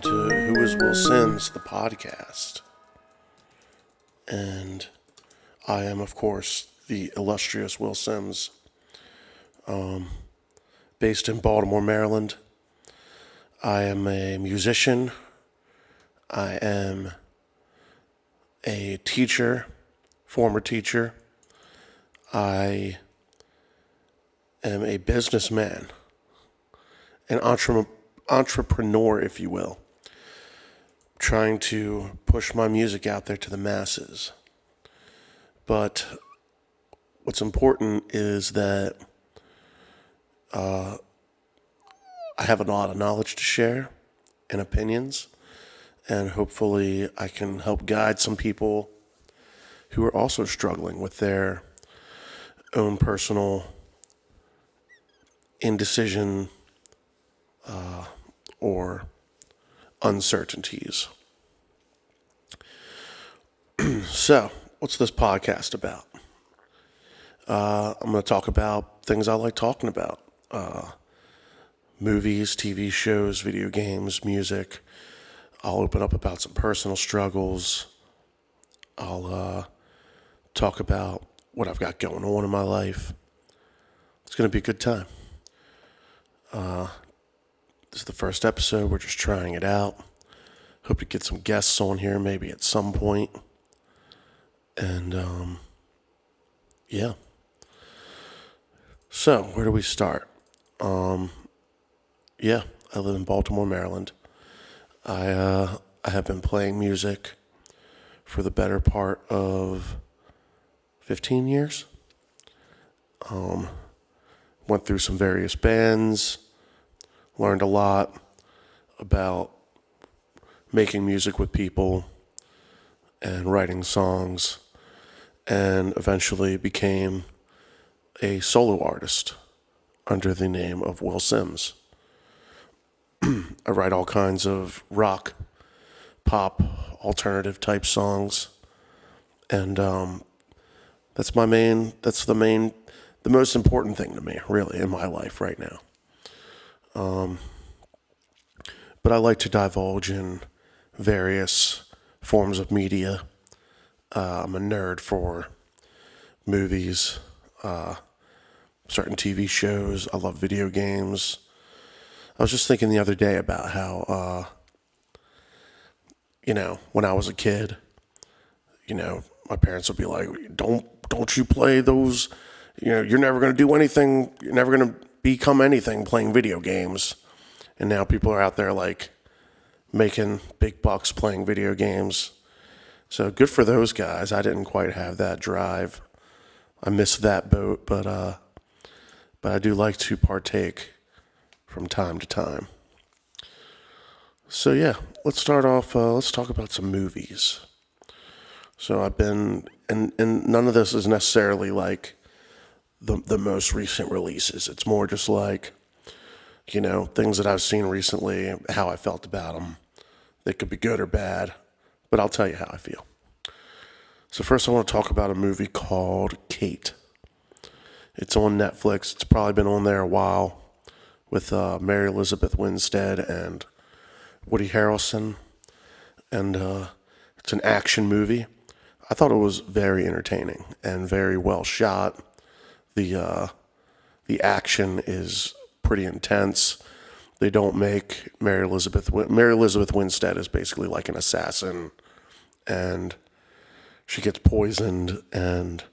to Who is Will Sims, the podcast. And I am, of course, the illustrious Will Sims, based in Baltimore, Maryland. I am a musician. I am a teacher, former teacher. I am a businessman, an entrepreneur, if you will, trying to push my music out there to the masses. But what's important is that I have a lot of knowledge to share and opinions, and hopefully I can help guide some people who are also struggling with their own personal indecision or uncertainties. So, what's this podcast about? I'm going to talk about things I like talking about. Movies, TV shows, video games, music. I'll open up about some personal struggles. I'll talk about what I've got going on in my life. It's going to be a good time. This is the first episode. We're just trying it out. Hope to get some guests on here maybe at some point. And, yeah. So, where do we start? Yeah, I live in Baltimore, Maryland. I have been playing music for the better part of 15 years. Went through some various bands, learned a lot about making music with people and writing songs, and eventually became a solo artist under the name of Will Sims. I write all kinds of rock, pop, alternative type songs, and that's the most important thing to me, really, in my life right now. But I like to divulge in various forms of media. I'm a nerd for movies, certain TV shows. I love video games. I was just thinking the other day about how, when I was a kid, my parents would be like, don't you play those, you're never going to do anything, you're never going to become anything playing video games. And now people are out there like making big bucks playing video games. So good for those guys. I didn't quite have that drive. I missed that boat, but I do like to partake from time to time. So yeah, let's start off, let's talk about some movies. So I've been, and none of this is necessarily like the most recent releases. It's more just like, things that I've seen recently, how I felt about them. They could be good or bad, but I'll tell you how I feel. So first I want to talk about a movie called Kate. It's on Netflix. It's probably been on there a while with Mary Elizabeth Winstead and Woody Harrelson. And it's an action movie. I thought it was very entertaining and very well shot. The action is pretty intense. They don't make Mary Elizabeth Winstead is basically like an assassin, and she gets poisoned, and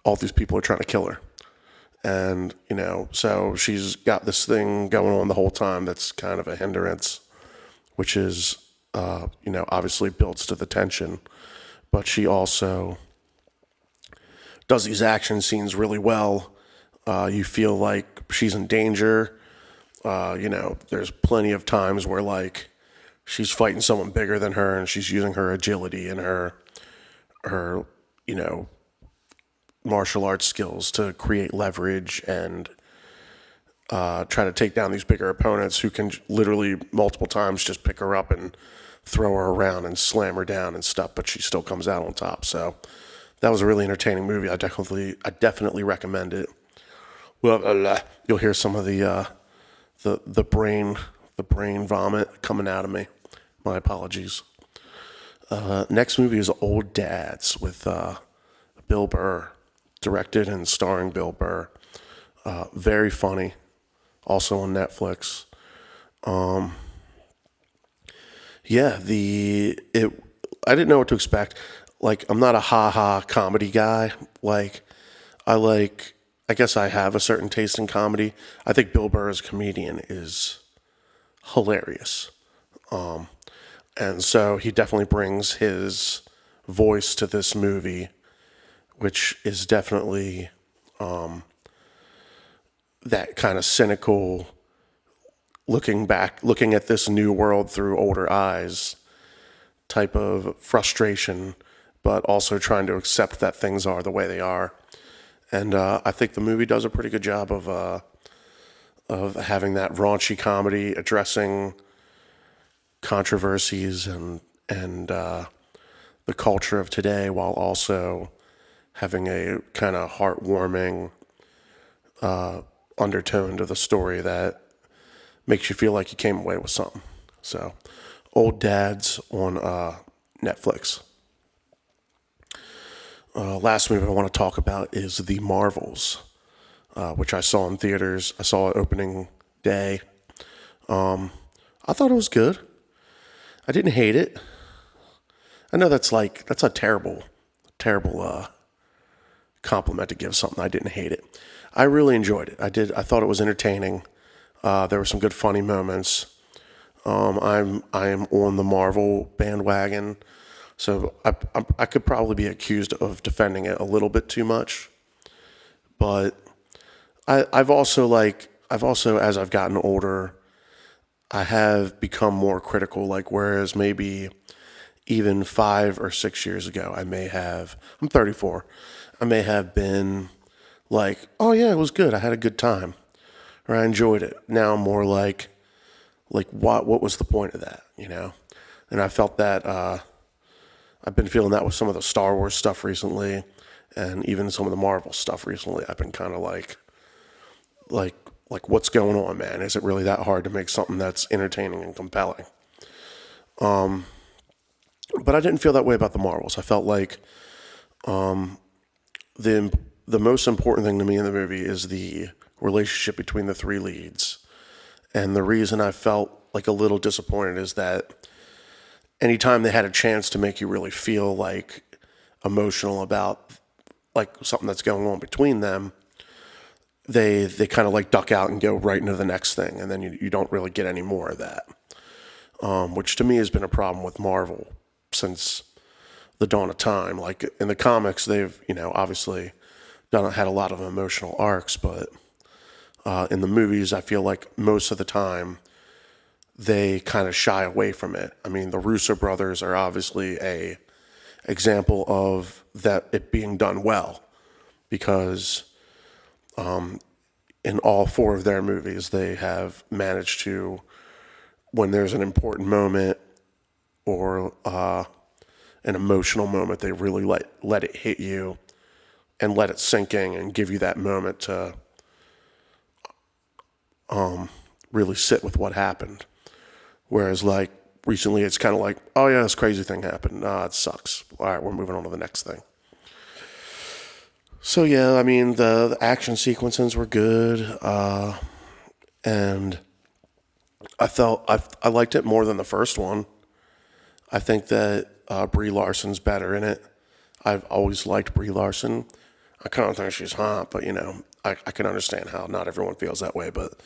all these people are trying to kill her. And, so she's got this thing going on the whole time that's kind of a hindrance, which is, obviously builds to the tension. But she also does these action scenes really well. You feel like she's in danger. There's plenty of times where like she's fighting someone bigger than her and she's using her agility and her martial arts skills to create leverage and try to take down these bigger opponents who can literally multiple times just pick her up and throw her around and slam her down and stuff, but she still comes out on top. So that was a really entertaining movie. I definitely recommend it. Well, you'll hear some of the brain the brain vomit coming out of me. My apologies. Next movie is Old Dads with Bill Burr, directed and starring Bill Burr. Very funny, also on Netflix. I didn't know what to expect. Like, I'm not a ha-ha comedy guy. I guess I have a certain taste in comedy. I think Bill Burr as a comedian is hilarious. And so he definitely brings his voice to this movie, which is definitely that kind of cynical looking at this new world through older eyes type of frustration, but also trying to accept that things are the way they are. And I think the movie does a pretty good job of having that raunchy comedy, addressing controversies and the culture of today, while also having a kind of heartwarming undertone to the story that makes you feel like you came away with something. So, Old Dads on Netflix. Last movie I want to talk about is The Marvels, which I saw in theaters. I saw it opening day. I thought it was good. I didn't hate it. I know that's a terrible compliment to give something. I didn't hate it. I really enjoyed it. I thought it was entertaining. There were some good funny moments. I am on the Marvel bandwagon, so I could probably be accused of defending it a little bit too much. But I've also as I've gotten older, I have become more critical. Like, whereas maybe even 5 or 6 years ago, I'm 34. I may have been like, oh yeah, it was good. I had a good time, or I enjoyed it. Now I'm more like what was the point of that, you know? And I felt that I've been feeling that with some of the Star Wars stuff recently, and even some of the Marvel stuff recently. I've been kind of like what's going on, man? Is it really that hard to make something that's entertaining and compelling? But I didn't feel that way about the Marvels. I felt like the most important thing to me in the movie is the relationship between the three leads. And the reason I felt like a little disappointed is that anytime they had a chance to make you really feel like emotional about like something that's going on between them, they kind of like duck out and go right into the next thing, and then you don't really get any more of that, which to me has been a problem with Marvel since the dawn of time. Like, in the comics, they've obviously had a lot of emotional arcs, but in the movies, I feel like most of the time they kind of shy away from it. I mean, the Russo brothers are obviously a example of that, it being done well, because in all 4 of their movies, they have managed to, when there's an important moment or an emotional moment, they really let it hit you and let it sink in and give you that moment to really sit with what happened. Whereas, like, recently it's kind of like, oh yeah, this crazy thing happened. It sucks. All right, we're moving on to the next thing. So yeah, I mean, the action sequences were good, and I liked it more than the first one. I think that Brie Larson's better in it. I've always liked Brie Larson. I kind of think she's hot, but I can understand how not everyone feels that way. But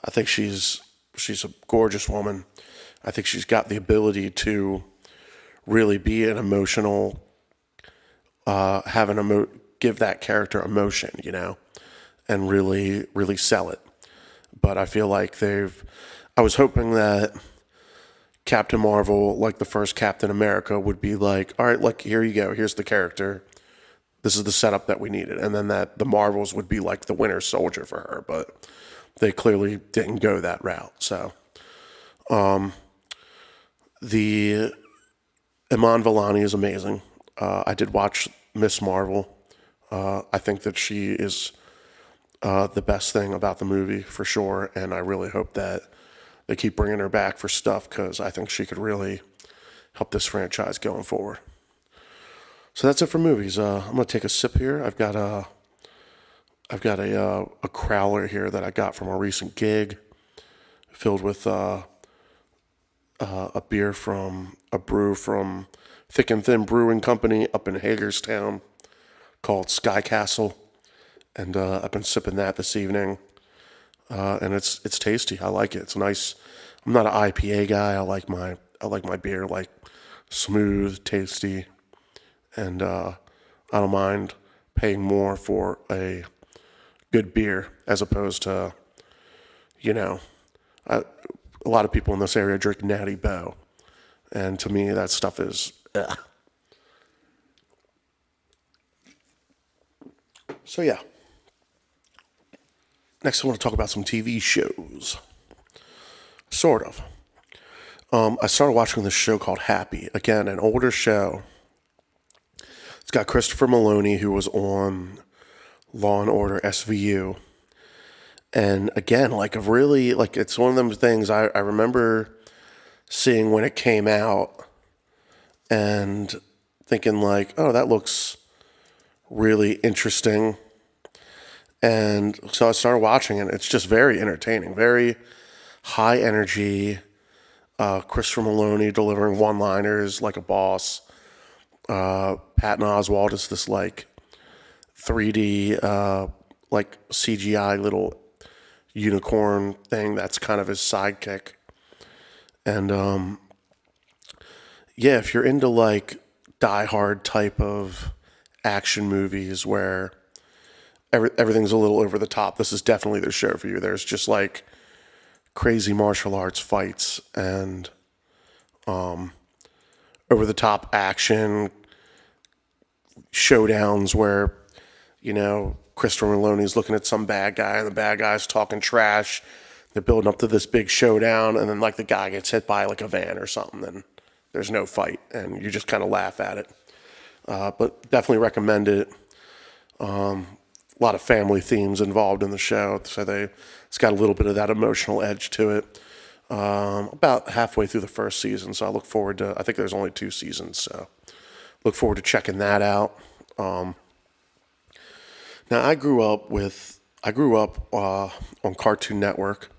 I think she's a gorgeous woman. I think she's got the ability to really be an emotional, give that character emotion, and really, really sell it. But I feel like I was hoping that Captain Marvel, like the first Captain America, would be like, all right, look, here you go. Here's the character. This is the setup that we needed. And then that the Marvels would be like the Winter Soldier for her. But they clearly didn't go that route. So, the Iman Vellani is amazing. I did watch Miss Marvel. I think that she is the best thing about the movie for sure. And I really hope that they keep bringing her back for stuff because I think she could really help this franchise going forward. So that's it for movies. I'm gonna take a sip here. I've got a crowler here that I got from a recent gig, filled with a beer from a brew from Thick and Thin Brewing Company up in Hagerstown called Sky Castle, and I've been sipping that this evening, and it's tasty. I like it. It's nice. I'm not an IPA guy. I like my beer like smooth, tasty, and I don't mind paying more for a good beer as opposed to, you know, a lot of people in this area drink Natty Boh, and to me that stuff is. Ugh. So yeah. Next, I want to talk about some TV shows. Sort of. I started watching this show called Happy. Again, an older show. It's got Christopher Maloney, who was on Law and Order SVU. And again, it's one of them things I remember seeing when it came out and thinking like, oh, that looks really interesting. And so I started watching it. It's just very entertaining, very high energy. Christopher Maloney delivering one-liners like a boss. Patton Oswalt is this like 3D like CGI little unicorn thing that's kind of his sidekick. And yeah, if you're into like Die Hard type of action movies where everything's a little over the top, this is definitely the show for you. There's just like crazy martial arts fights and over the top action showdowns where, you know, Christopher Maloney's looking at some bad guy and the bad guy's talking trash. They're building up to this big showdown, and then like the guy gets hit by like a van or something, and there's no fight, and you just kind of laugh at it. But definitely recommend it. A lot of family themes involved in the show, so it's got a little bit of that emotional edge to it. About halfway through the first season, so I look forward to. I think there's only 2 seasons, so look forward to checking that out. Now I grew up on Cartoon Network,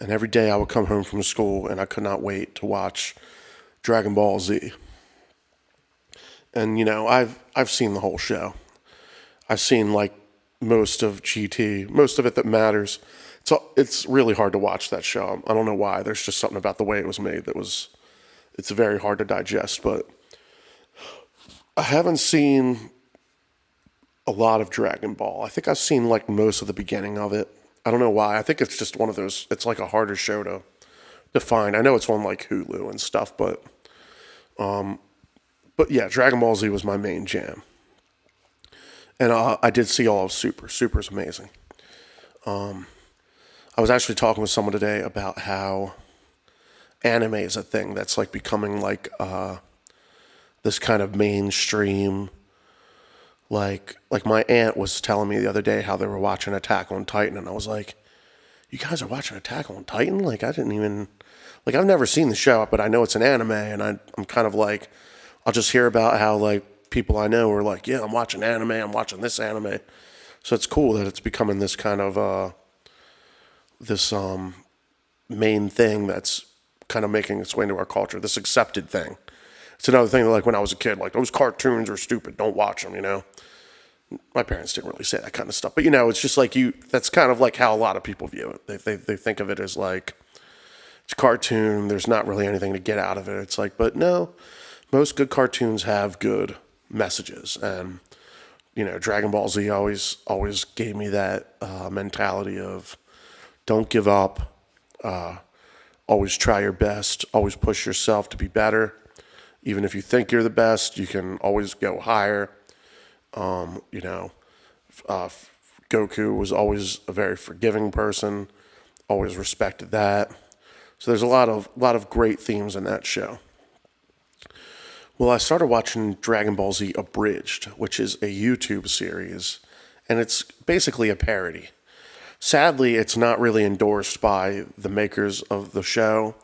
and every day I would come home from school and I could not wait to watch Dragon Ball Z. And you know, I've seen the whole show. I've seen like most of GT, most of it that matters. It's really hard to watch that show. I don't know why. There's just something about the way it was made it's very hard to digest. But I haven't seen a lot of Dragon Ball. I think I've seen like most of the beginning of it. I don't know why. I think it's just one of those. It's like a harder show to find. I know it's on like Hulu and stuff, but yeah, Dragon Ball Z was my main jam. And I did see all of Super. Super's amazing. I was actually talking with someone today about how anime is a thing that's like becoming like this kind of mainstream. Like my aunt was telling me the other day how they were watching Attack on Titan, and I was like, "You guys are watching Attack on Titan?" Like I didn't even I've never seen the show, but I know it's an anime, and I'm kind of like, I'll just hear about how like people I know are like, "Yeah, I'm watching anime. I'm watching this anime." So it's cool that it's becoming this kind of this main thing that's kind of making its way into our culture, this accepted thing. It's another thing that, like, when I was a kid, like, those cartoons are stupid, don't watch them, you know? My parents didn't really say that kind of stuff, but, you know, it's just like that's kind of like how a lot of people view it. They think of it as, like, it's a cartoon, there's not really anything to get out of it. It's like, but no, most good cartoons have good messages, and, you know, Dragon Ball Z always gave me that mentality of don't give up, always try your best, always push yourself to be better. Even if you think you're the best, you can always go higher. You know, Goku was always a very forgiving person, always respected that. So there's a lot of great themes in that show. Well, I started watching Dragon Ball Z Abridged, which is a YouTube series, and it's basically a parody. Sadly, it's not really endorsed by the makers of the show.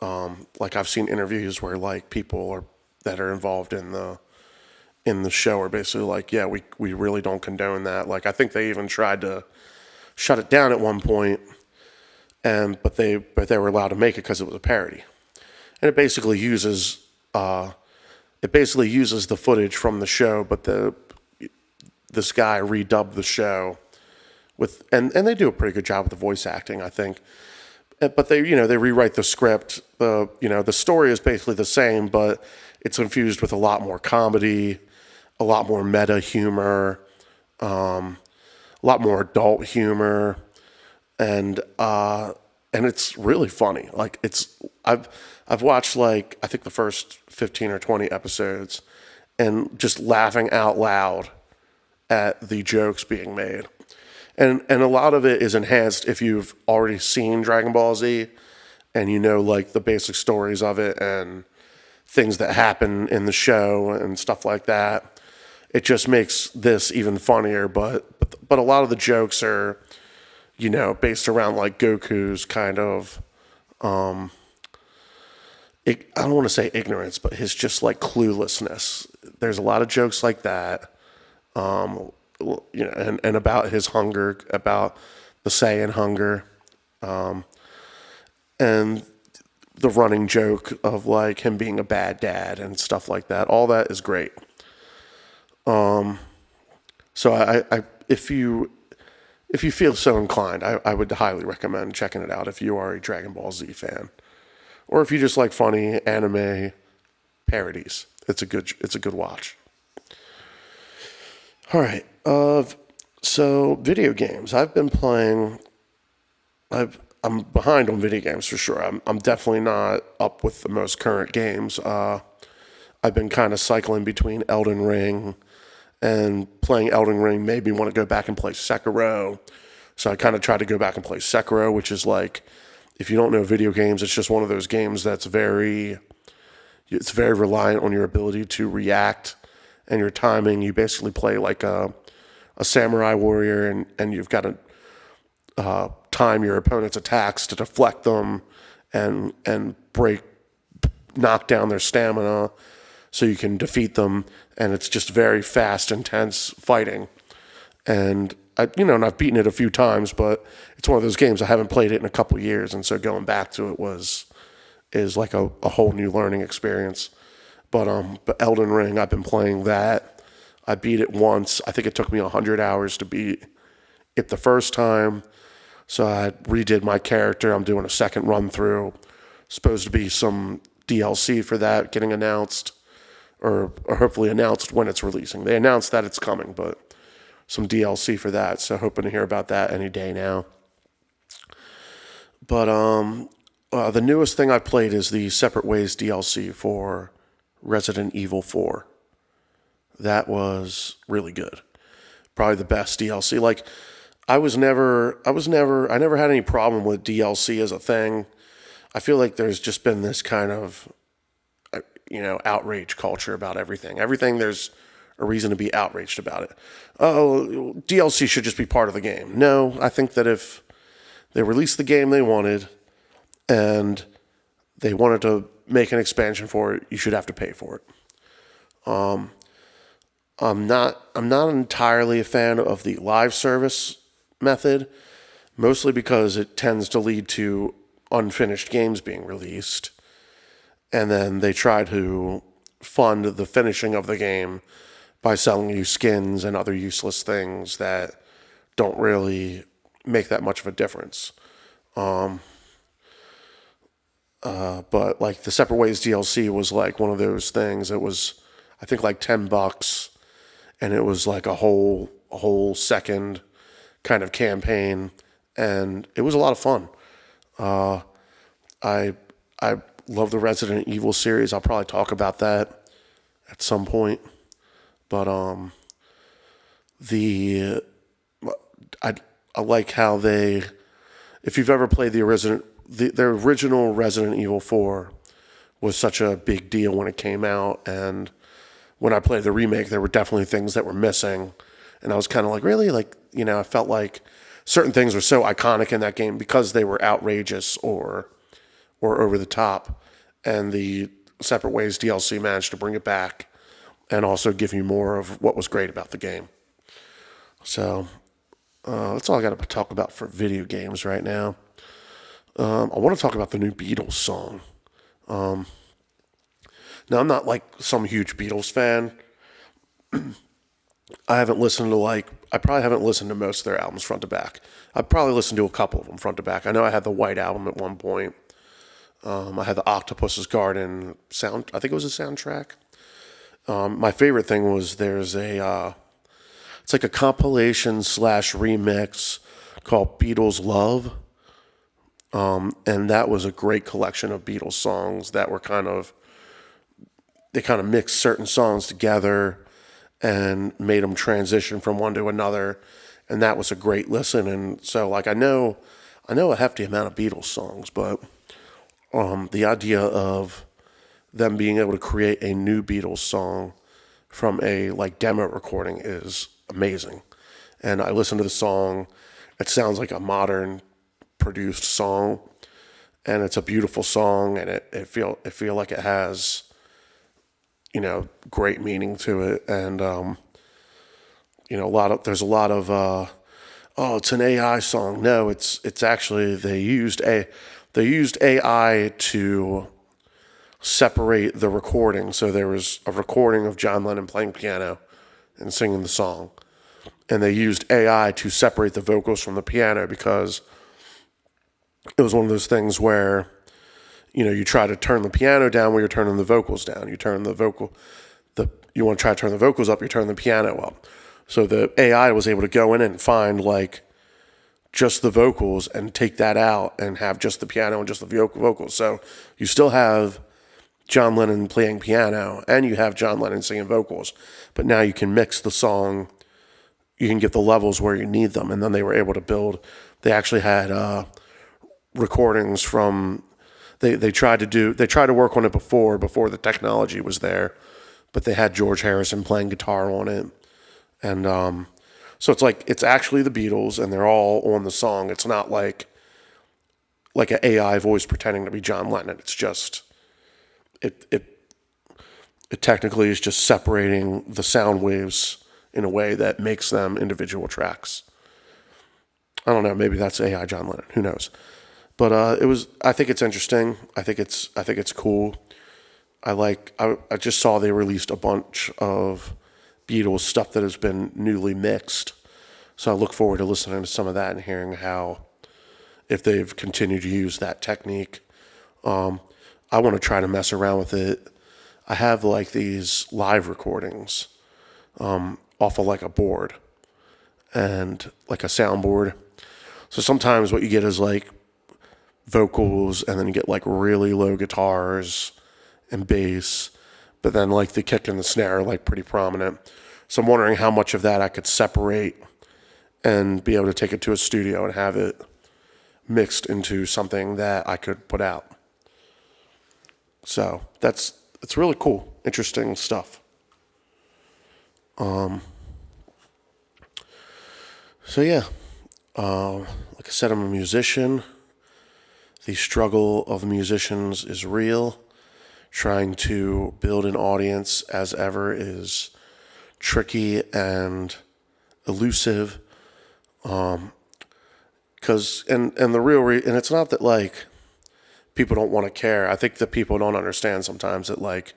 Like I've seen interviews where like that are involved in the show are basically like, yeah, we really don't condone that. Like I think they even tried to shut it down at one point, but they were allowed to make it because it was a parody, and it basically uses the footage from the show, but this guy redubbed the show and they do a pretty good job with the voice acting, I think. But they rewrite the script. The story is basically the same, but it's infused with a lot more comedy, a lot more meta humor, a lot more adult humor, and it's really funny. Like I've watched like I think the first 15 or 20 episodes, and just laughing out loud at the jokes being made. And a lot of it is enhanced if you've already seen Dragon Ball Z and you know like the basic stories of it and things that happen in the show and stuff like that. It just makes this even funnier, but a lot of the jokes are, based around like Goku's kind of I don't want to say ignorance, but his just like cluelessness. There's a lot of jokes like that. And about his hunger, about the Saiyan hunger, and the running joke of like him being a bad dad and stuff like that. All that is great. So if you feel so inclined, I would highly recommend checking it out if you are a Dragon Ball Z fan, or if you just like funny anime parodies. It's a good watch. All right. So video games. I've been playing. I'm behind on video games for sure. I'm definitely not up with the most current games. I've been kind of cycling between Elden Ring, and playing Elden Ring made me want to go back and play Sekiro. So I kind of tried to go back and play Sekiro, which is like, if you don't know video games, it's just one of those games that's very reliant on your ability to react and your timing. You basically play like a samurai warrior, and you've got to time your opponent's attacks to deflect them and knock down their stamina so you can defeat them. And it's just very fast, intense fighting. And I've beaten it a few times, but it's one of those games I haven't played it in a couple of years, and so going back to it is like a whole new learning experience. But Elden Ring, I've been playing that. I beat it once. I think it took me 100 hours to beat it the first time. So I redid my character. I'm doing a second run through. Supposed to be some DLC for that getting announced, or hopefully announced when it's releasing. They announced that it's coming, but some DLC for that. So hoping to hear about that any day now. But the newest thing I played is the Separate Ways DLC for Resident Evil 4. That was really good. Probably the best DLC. Like, I never had any problem with DLC as a thing. I feel like there's just been this kind of, outrage culture about everything. Everything, there's a reason to be outraged about it. Oh, DLC should just be part of the game. No, I think that if they released the game they wanted and they wanted to make an expansion for it, you should have to pay for it. I'm not entirely a fan of the live service method, mostly because it tends to lead to unfinished games being released, and then they try to fund the finishing of the game by selling you skins and other useless things that don't really make that much of a difference. But like the Separate Ways DLC was like one of those things. It was, I think, like $10, and it was like a whole second kind of campaign, and it was a lot of fun. I love the Resident Evil series. I'll probably talk about that at some point. But I like how if you've ever played the original Resident Evil 4 was such a big deal when it came out, and when I played the remake, there were definitely things that were missing, and I was kind of like, really? Like, I felt like certain things were so iconic in that game because they were outrageous or over the top, and the Separate Ways DLC managed to bring it back and also give you more of what was great about the game. So that's all I got to talk about for video games right now. I want to talk about the new Beatles song. Now, I'm not like some huge Beatles fan. I probably haven't listened to most of their albums front to back. I've probably listened to a couple of them front to back. I know I had the White Album at one point. I had the Octopus's Garden I think it was a soundtrack. My favorite thing was it's like a compilation / remix called Beatles Love. And that was a great collection of Beatles songs that were they kind of mixed certain songs together and made them transition from one to another. And that was a great listen. And so like, I know a hefty amount of Beatles songs, but the idea of them being able to create a new Beatles song from a like demo recording is amazing. And I listened to the song. It sounds like a modern produced song, and it's a beautiful song, and it feel like it has, great meaning to it. And there's a lot of it's an AI song. No, it's actually they used AI to separate the recording. So there was a recording of John Lennon playing piano and singing the song, and they used AI to separate the vocals from the piano because it was one of those things where, you try to turn the piano down when you're turning the vocals down. You want to try to turn the vocals up, you turn the piano up. So the AI was able to go in and find like just the vocals and take that out and have just the piano and just the vocals. So you still have John Lennon playing piano and you have John Lennon singing vocals, but now you can mix the song. You can get the levels where you need them. And then they were able to they actually had, recordings from they tried to work on it before the technology was there, but they had George Harrison playing guitar on it, and so it's like it's actually the Beatles and they're all on the song. It's not like an AI voice pretending to be John Lennon. It's just it technically is just separating the sound waves in a way that makes them individual tracks. I don't know, maybe that's AI John Lennon, who knows. But I think it's interesting. I think it's cool. I just saw they released a bunch of Beatles stuff that has been newly mixed. So I look forward to listening to some of that and hearing if they've continued to use that technique. I want to try to mess around with it. I have like these live recordings off of like a board and like a soundboard. So sometimes what you get is like vocals, and then you get like really low guitars and bass, but then like the kick and the snare are like pretty prominent. So I'm wondering how much of that I could separate and be able to take it to a studio and have it mixed into something that I could put out. So it's really cool, interesting stuff. So yeah, like I said, I'm a musician. The struggle of musicians is real. Trying to build an audience as ever is tricky and elusive. And it's not that like people don't want to care. I think that people don't understand sometimes that like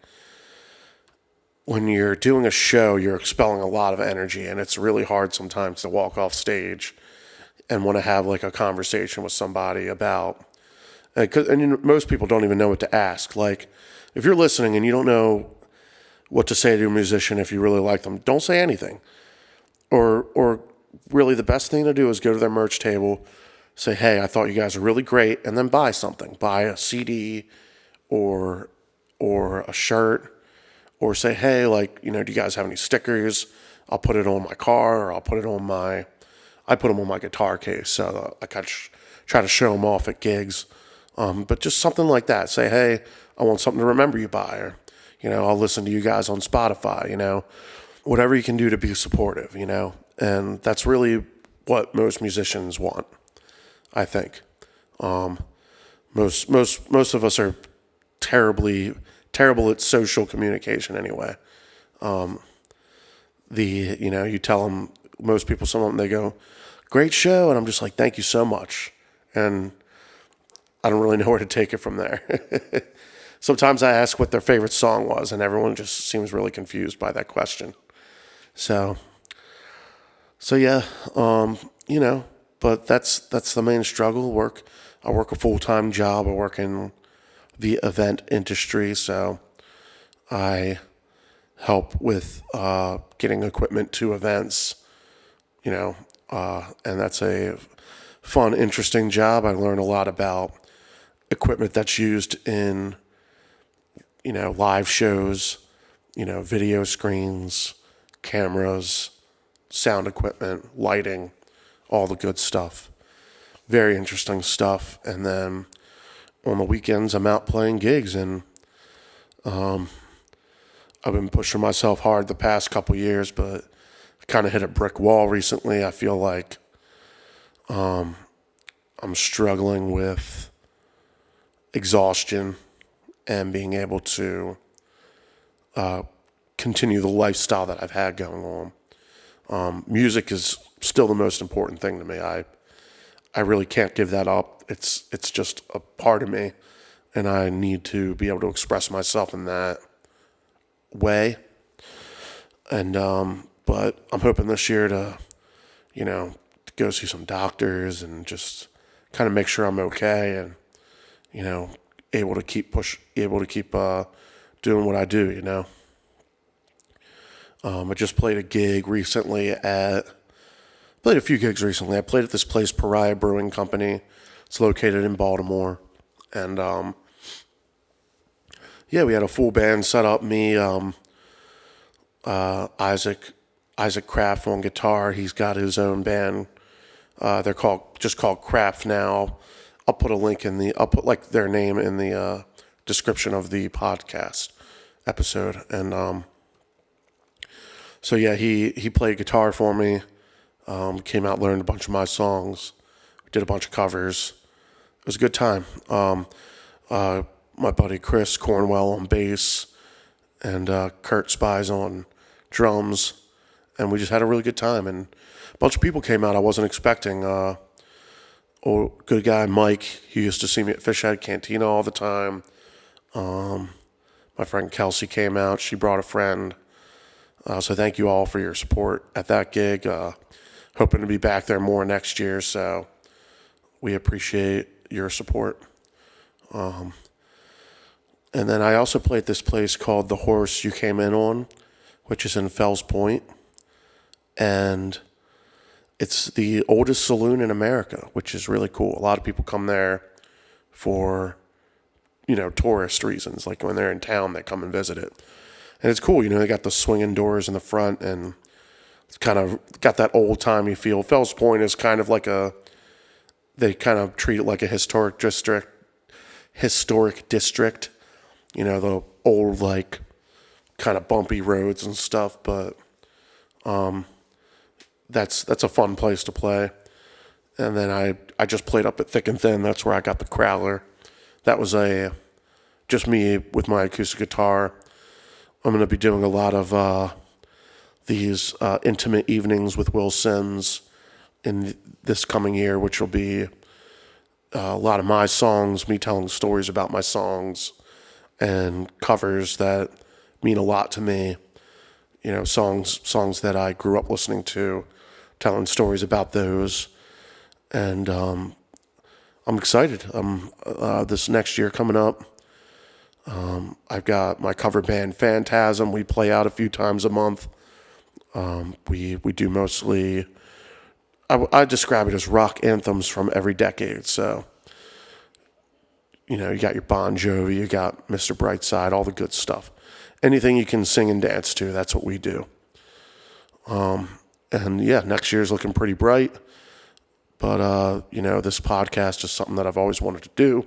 when you're doing a show, you're expelling a lot of energy, and it's really hard sometimes to walk off stage and want to have like a conversation with somebody about. And most people don't even know what to ask. Like, if you're listening and you don't know what to say to a musician if you really like them, don't say anything. Or really the best thing to do is go to their merch table, say, hey, I thought you guys are really great, and then buy something. Buy a CD or a shirt, or say, hey, like, do you guys have any stickers? I'll put it on my car, or I put them on my guitar case, so I try to show them off at gigs. But just something like that. Say, hey, I want something to remember you by, or, I'll listen to you guys on Spotify, whatever you can do to be supportive, and that's really what most musicians want, I think. Most of us are terrible at social communication anyway. You tell them, most people, some of them, they go, great show. And I'm just like, thank you so much. And I don't really know where to take it from there. Sometimes I ask what their favorite song was, and everyone just seems really confused by that question. So yeah, but that's the main struggle. I work a full-time job. I work in the event industry, so I help with getting equipment to events, and that's a fun, interesting job. I learn a lot about equipment that's used in, live shows, video screens, cameras, sound equipment, lighting, all the good stuff. Very interesting stuff. And then on the weekends, I'm out playing gigs, and I've been pushing myself hard the past couple years, but I kind of hit a brick wall recently. I feel like I'm struggling with exhaustion and being able to continue the lifestyle that I've had going on. Music is still the most important thing to me. I really can't give that up. It's just a part of me, and I need to be able to express myself in that way. And but I'm hoping this year to go see some doctors and just kind of make sure I'm okay, and able to keep doing what I do. I just played a few gigs recently. I played at this place, Pariah Brewing Company. It's located in Baltimore. And, we had a full band set up. Me, Isaac Krapf on guitar. He's got his own band. They're called Krapf now. I'll put their name in the description of the podcast episode. And, he played guitar for me. Came out, learned a bunch of my songs, did a bunch of covers. It was a good time. My buddy Chris Cornwell on bass, and Kurt Spies on drums, and we just had a really good time. And a bunch of people came out I wasn't expecting. Good guy Mike, he used to see me at Fishhead Cantina all the time. My friend Kelsey came out. She brought a friend. So thank you all for your support at that gig. Hoping to be back there more next year, so we appreciate your support. And then I also played this place called The Horse You Came In On, which is in Fells Point. And it's the oldest saloon in America, which is really cool. A lot of people come there for, tourist reasons. Like when they're in town, they come and visit it. And it's cool, they got the swinging doors in the front, and it's kind of got that old-timey feel. Fells Point is kind of like they kind of treat it like a historic district. The old, kind of bumpy roads and stuff, but that's a fun place to play. And then I just played up at Thick and Thin. That's where I got the Crowler. That was just me with my acoustic guitar. I'm going to be doing a lot of these intimate evenings with Will Sims in this coming year, which will be a lot of my songs, me telling stories about my songs, and covers that mean a lot to me. Songs that I grew up listening to, telling stories about those. And I'm excited. This next year coming up, I've got my cover band Phantasm. We play out a few times a month. We do mostly, I describe it as rock anthems from every decade. So, you got your Bon Jovi, you got Mr. Brightside, all the good stuff. Anything you can sing and dance to, that's what we do. Next year's looking pretty bright. But, this podcast is something that I've always wanted to do.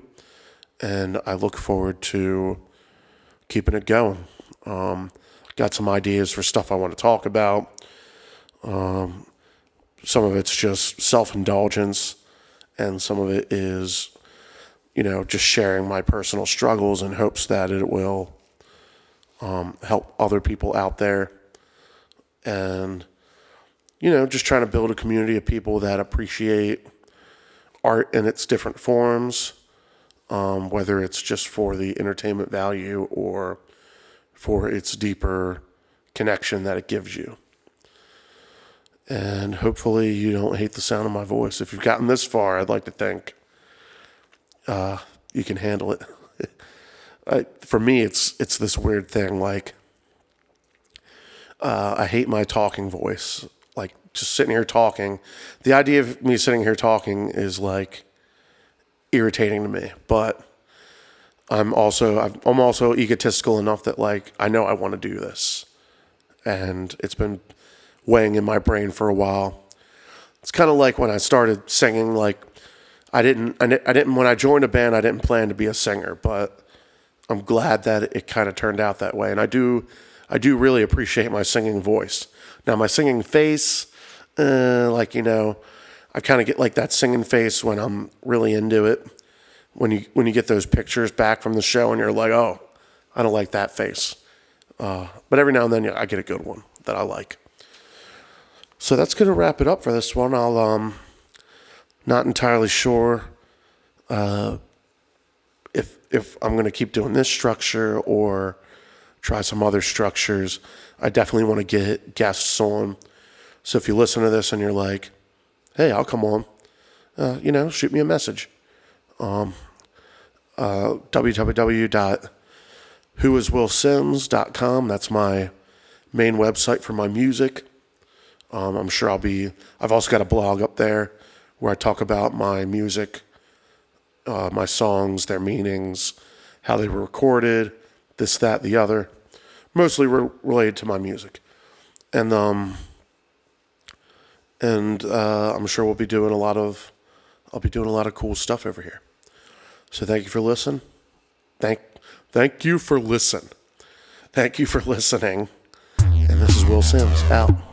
And I look forward to keeping it going. Got some ideas for stuff I want to talk about. some of it's just self-indulgence, and some of it is, just sharing my personal struggles in hopes that it will help other people out there. And, just trying to build a community of people that appreciate art in its different forms, whether it's just for the entertainment value or for its deeper connection that it gives you. And hopefully you don't hate the sound of my voice. If you've gotten this far, I'd like to think you can handle it. For me, it's this weird thing. Like, I hate my talking voice. Like, just sitting here talking. The idea of me sitting here talking is like irritating to me. But I'm also egotistical enough that, like, I know I want to do this, and it's been weighing in my brain for a while. It's kind of like when I started singing. Like, I didn't when I joined a band, I didn't plan to be a singer, but I'm glad that it kind of turned out that way. And I do really appreciate my singing voice. Now, my singing face, I kind of get like that singing face when I'm really into it. When you get those pictures back from the show and you're like, oh, I don't like that face. But every now and then I get a good one that I like. So that's going to wrap it up for this one. I'll not entirely sure if I'm going to keep doing this structure or try some other structures. I definitely want to get guests on. So if you listen to this and you're like, hey, I'll come on, shoot me a message. www.whoiswillsims.com. That's my main website for my music. I'm sure I've also got a blog up there where I talk about my music, my songs, their meanings, how they were recorded, this, that, the other, mostly related to my music. And I'm sure I'll be doing a lot of cool stuff over here. So thank you for listening. Thank you for listening. And this is Will Sims out.